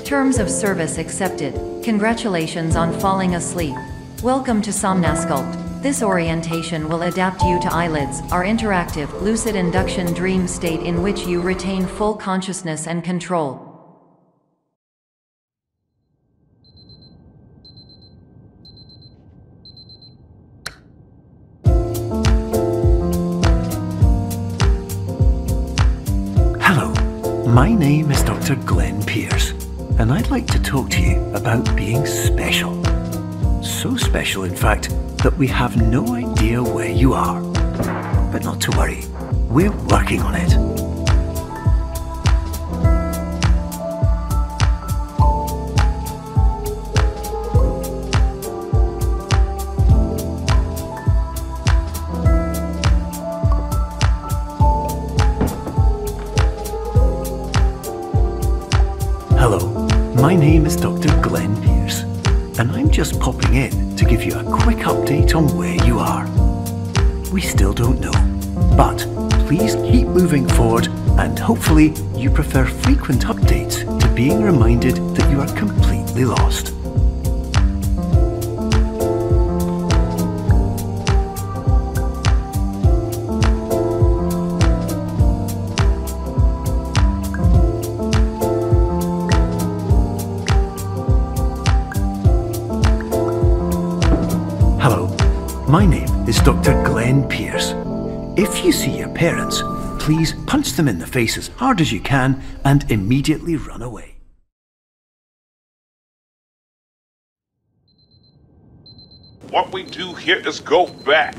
Terms of service accepted. Congratulations on falling asleep. Welcome to Somnasculpt. This orientation will adapt you to eyelids, our interactive, lucid induction dream state in which you retain full consciousness and control. Hello, my name is Dr. Glenn Pierce, and I'd like to talk to you about being special. So special, in fact, that we have no idea where you are. But not to worry, we're working on it. Hello, my name is Dr. Glenn Pierce, and I'm just popping in to give you a quick update on where you are. We still don't know, but please keep moving forward, and hopefully you prefer frequent updates to being reminded that you are completely lost. My name is Dr. Glenn Pierce. If you see your parents, please punch them in the face as hard as you can and immediately run away. What we do here is go back.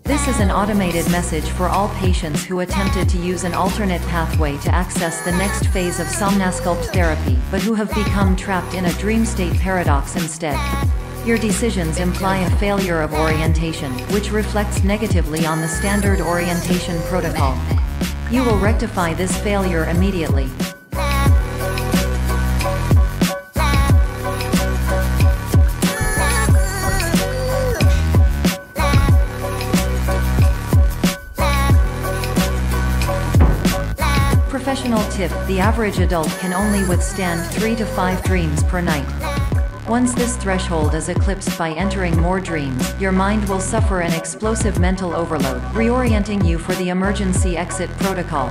This is an automated message for all patients who attempted to use an alternate pathway to access the next phase of Somnasculpt therapy, but who have become trapped in a dream state paradox instead. Your decisions imply a failure of orientation, which reflects negatively on the standard orientation protocol. You will rectify this failure immediately. Professional tip: the average adult can only withstand 3 to 5 dreams per night. Once this threshold is eclipsed by entering more dreams, your mind will suffer an explosive mental overload, reorienting you for the emergency exit protocol.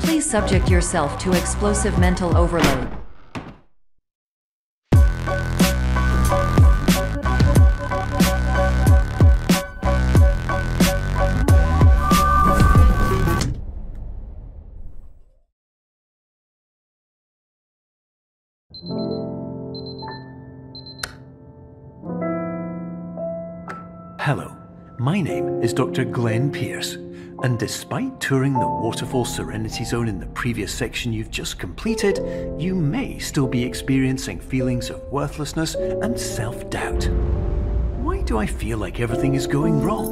Please subject yourself to explosive mental overload. Hello, my name is Dr. Glenn Pierce, and despite touring the Waterfall Serenity Zone in the previous section you've just completed, you may still be experiencing feelings of worthlessness and self-doubt. Why do I feel like everything is going wrong,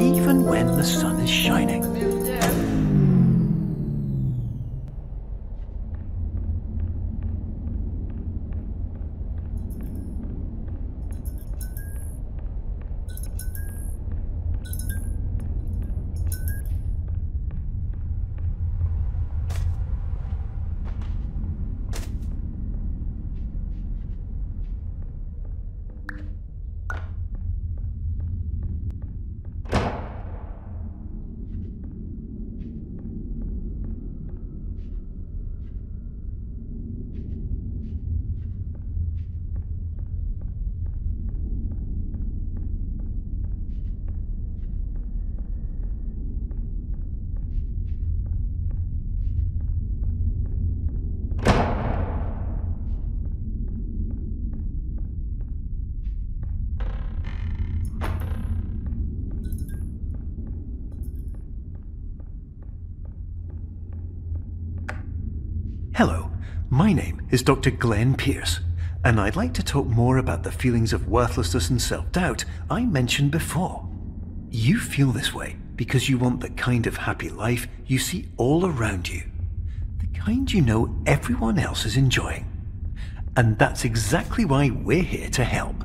even when the sun is shining? Hello, my name is Dr. Glenn Pierce, and I'd like to talk more about the feelings of worthlessness and self-doubt I mentioned before. You feel this way because you want the kind of happy life you see all around you, the kind you know everyone else is enjoying. And that's exactly why we're here to help.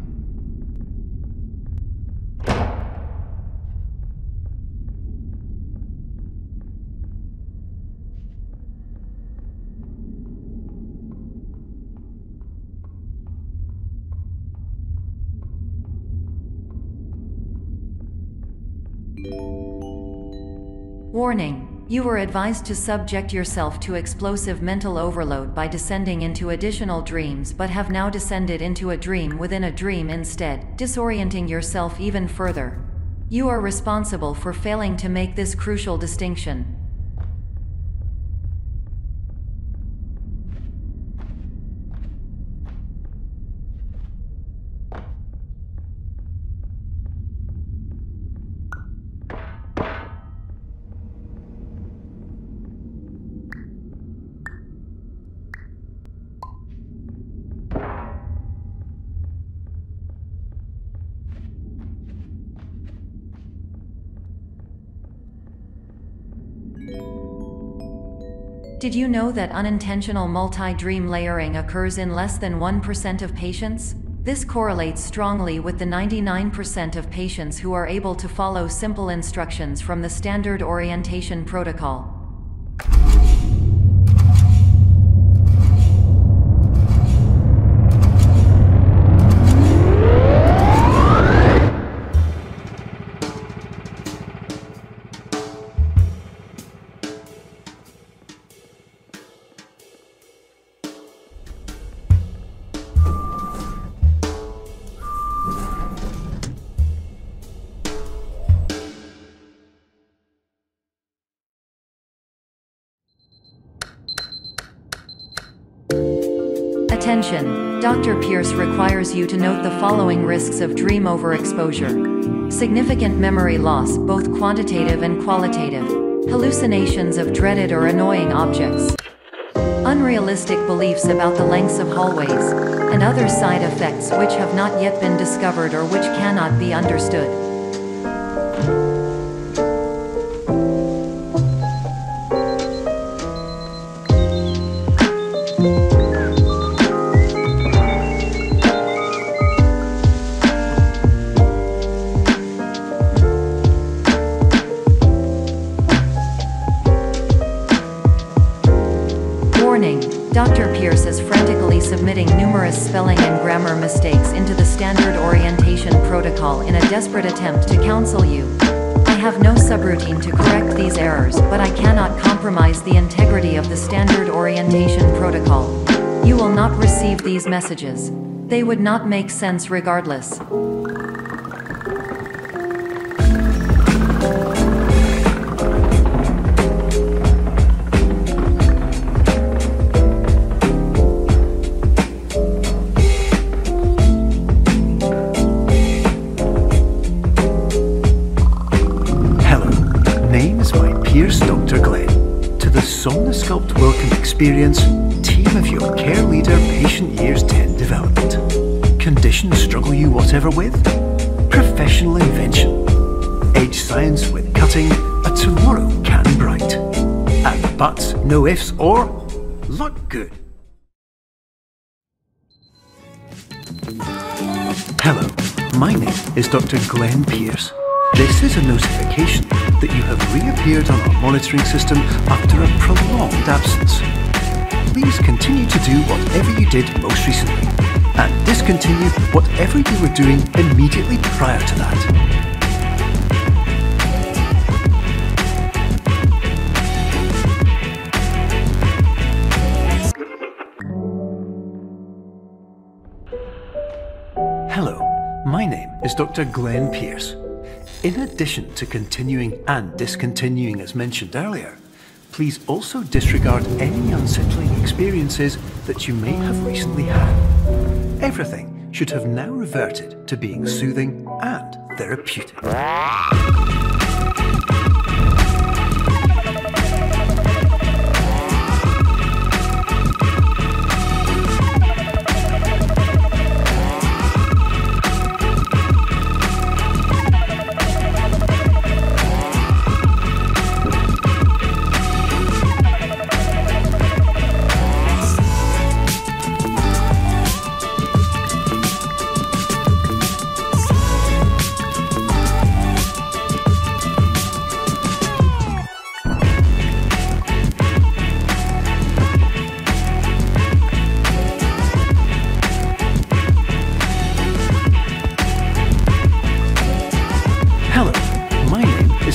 Warning. You were advised to subject yourself to explosive mental overload by descending into additional dreams, but have now descended into a dream within a dream instead, disorienting yourself even further. You are responsible for failing to make this crucial distinction. Did you know that unintentional multi-dream layering occurs in less than 1% of patients? This correlates strongly with the 99% of patients who are able to follow simple instructions from the standard orientation protocol. Attention! Dr. Pierce requires you to note the following risks of dream overexposure. Significant memory loss, both quantitative and qualitative. Hallucinations of dreaded or annoying objects. Unrealistic beliefs about the lengths of hallways, and other side effects which have not yet been discovered or which cannot be understood. Dr. Pierce is frantically submitting numerous spelling and grammar mistakes into the standard orientation protocol in a desperate attempt to counsel you. I have no subroutine to correct these errors, but I cannot compromise the integrity of the standard orientation protocol. You will not receive these messages. They would not make sense regardless. Somnosculpt Welcome Experience, team of your care leader, patient years 10 development. Conditions struggle you whatever with? Professional invention. Edge science with cutting, a tomorrow can bright. And buts, no ifs, or look good. Hello, my name is Dr. Glenn Pierce. This is a notification that you have reappeared on our monitoring system after a prolonged absence. Please continue to do whatever you did most recently, and discontinue whatever you were doing immediately prior to that. Hello, my name is Dr. Glenn Pierce. In addition to continuing and discontinuing as mentioned earlier, please also disregard any unsettling experiences that you may have recently had. Everything should have now reverted to being soothing and therapeutic.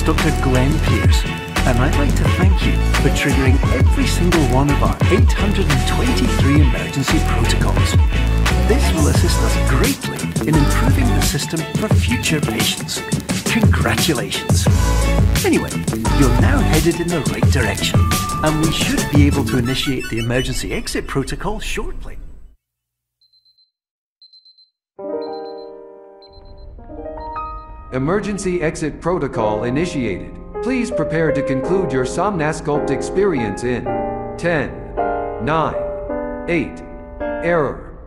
is Dr. Glenn Pierce, and I'd like to thank you for triggering every single one of our 823 emergency protocols. This will assist us greatly in improving the system for future patients. Congratulations! Anyway, you're now headed in the right direction, and we should be able to initiate the emergency exit protocol shortly. Emergency exit protocol initiated. Please prepare to conclude your Somnasculpt experience in 10, 9, 8. Error.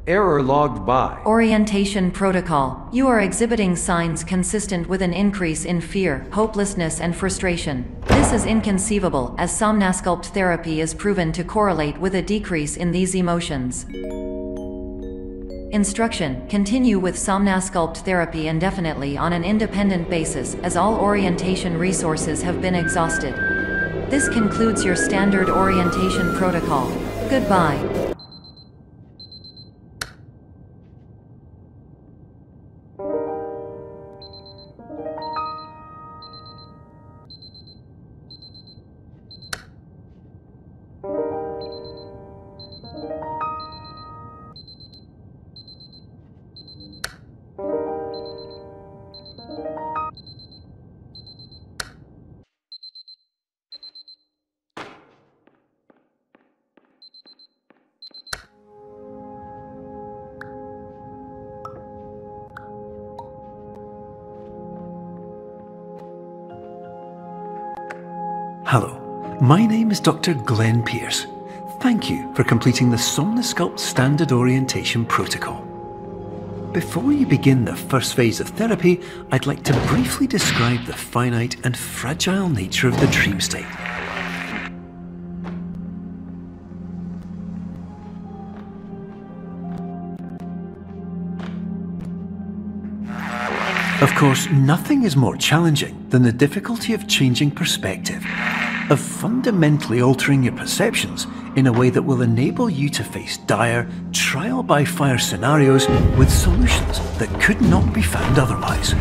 Error logged by. Orientation protocol. You are exhibiting signs consistent with an increase in fear, hopelessness, and frustration. This is inconceivable, as Somnasculpt therapy is proven to correlate with a decrease in these emotions. Instruction: continue with Somnasculpt therapy indefinitely on an independent basis, as all orientation resources have been exhausted. This concludes your standard orientation protocol. Goodbye. Hello, my name is Dr. Glenn Pierce. Thank you for completing the Somnasculpt Standard Orientation Protocol. Before you begin the first phase of therapy, I'd like to briefly describe the finite and fragile nature of the dream state. Of course, nothing is more challenging than the difficulty of changing perspective, of fundamentally altering your perceptions in a way that will enable you to face dire, trial-by-fire scenarios with solutions that could not be found otherwise.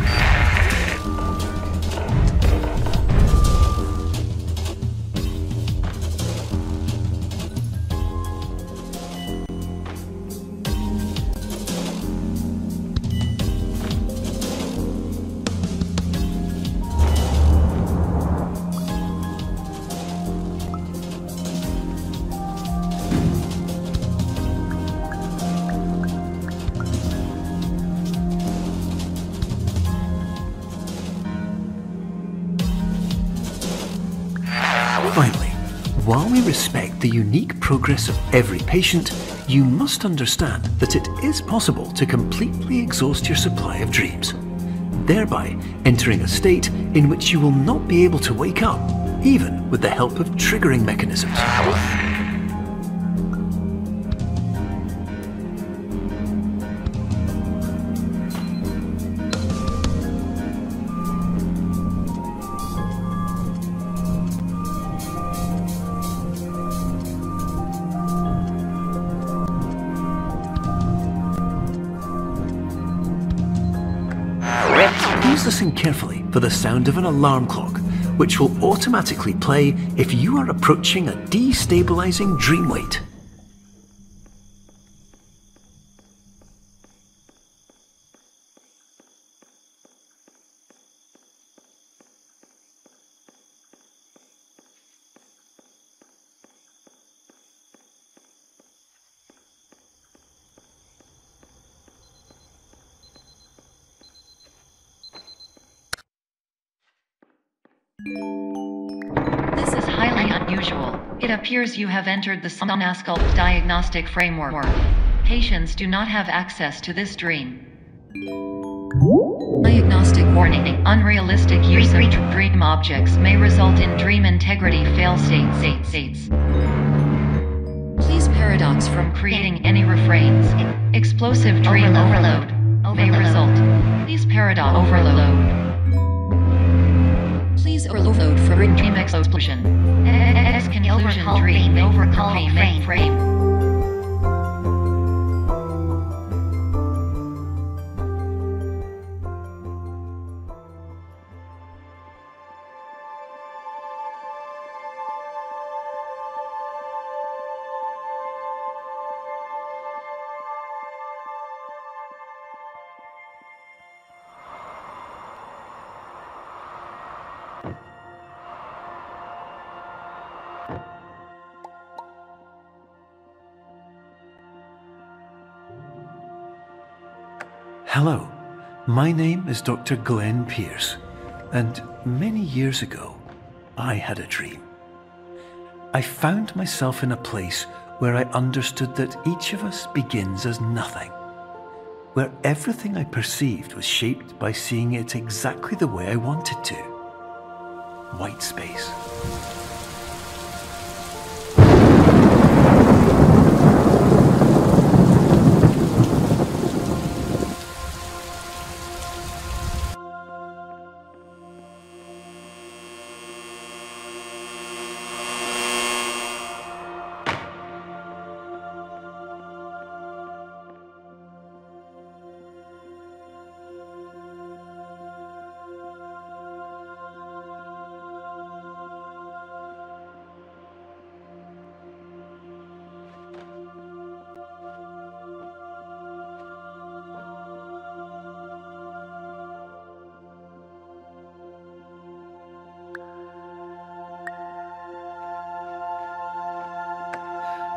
Finally, while we respect the unique progress of every patient, you must understand that it is possible to completely exhaust your supply of dreams, thereby entering a state in which you will not be able to wake up, even with the help of triggering mechanisms. Please listen carefully for the sound of an alarm clock, which will automatically play if you are approaching a destabilizing dream weight. This is highly unusual. It appears you have entered the Somnasculpt diagnostic framework. Patients do not have access to this dream. Diagnostic warning. Unrealistic use of dream objects may result in dream integrity fail states. Please paradox from creating any refrains. Explosive dream overload may result. Please paradox overload. Please overload for dream explosion. Conclusion dream overcall frame. Hello, my name is Dr. Glenn Pierce, and many years ago, I had a dream. I found myself in a place where I understood that each of us begins as nothing, where everything I perceived was shaped by seeing it exactly the way I wanted to. Whitespace.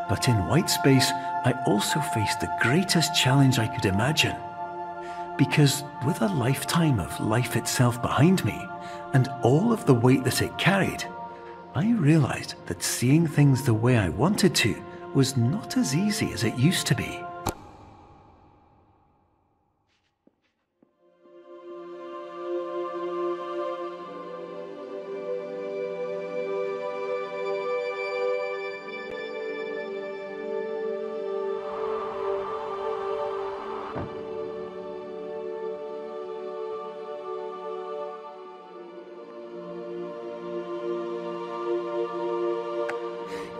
But in Whitespace, I also faced the greatest challenge I could imagine. Because with a lifetime of life itself behind me, and all of the weight that it carried, I realized that seeing things the way I wanted to was not as easy as it used to be.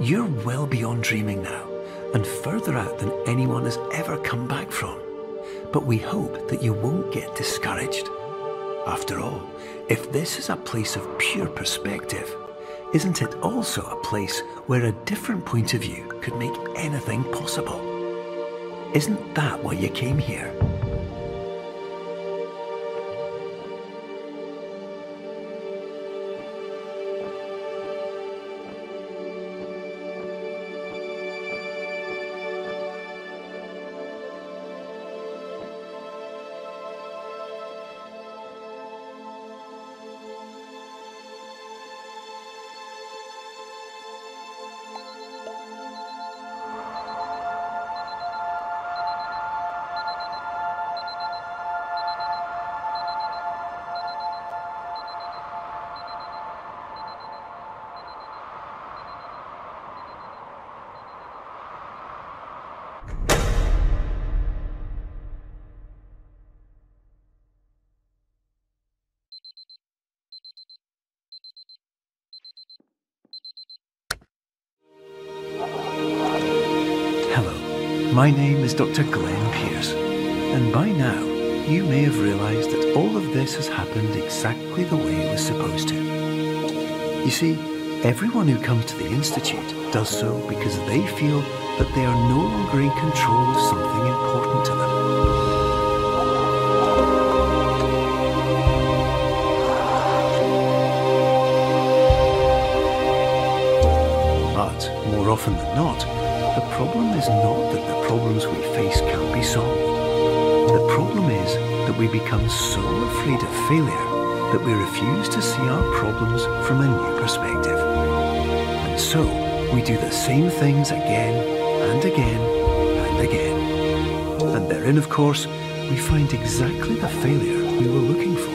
You're well beyond dreaming now, and further out than anyone has ever come back from. But we hope that you won't get discouraged. After all, if this is a place of pure perspective, isn't it also a place where a different point of view could make anything possible? Isn't that why you came here? My name is Dr. Glenn Pierce, and by now you may have realized that all of this has happened exactly the way it was supposed to. You see, everyone who comes to the Institute does so because they feel that they are no longer in control of something important to them. But more often than not, the problem is not that the problems we face can't be solved. The problem is that we become so afraid of failure that we refuse to see our problems from a new perspective. And so, we do the same things again and again and again. And therein, of course, we find exactly the failure we were looking for.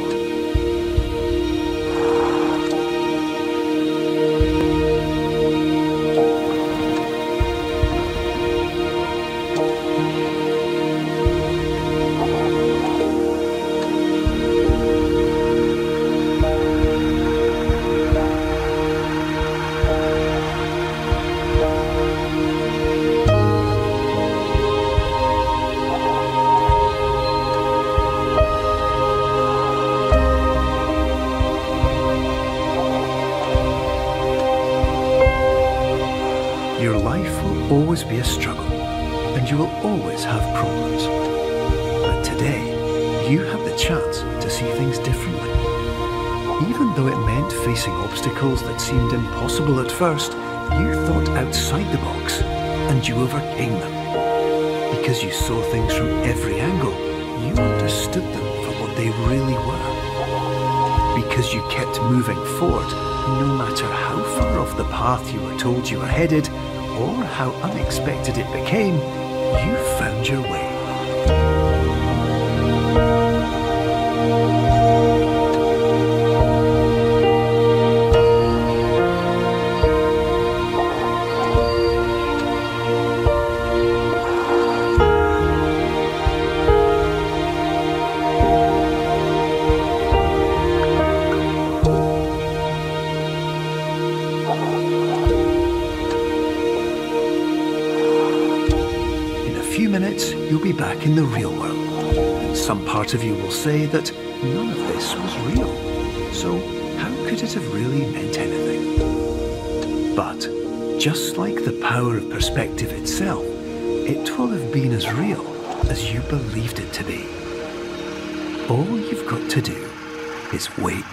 Be a struggle, and you will always have problems. But today, you have the chance to see things differently. Even though it meant facing obstacles that seemed impossible at first, you thought outside the box, and you overcame them. Because you saw things from every angle, you understood them for what they really were. Because you kept moving forward, no matter how far off the path you were told you were headed, or how unexpected it became, you found your way. You'll be back in the real world, and some part of you will say that none of this was real, so how could it have really meant anything? But, just like the power of perspective itself, it will have been as real as you believed it to be. All you've got to do is wait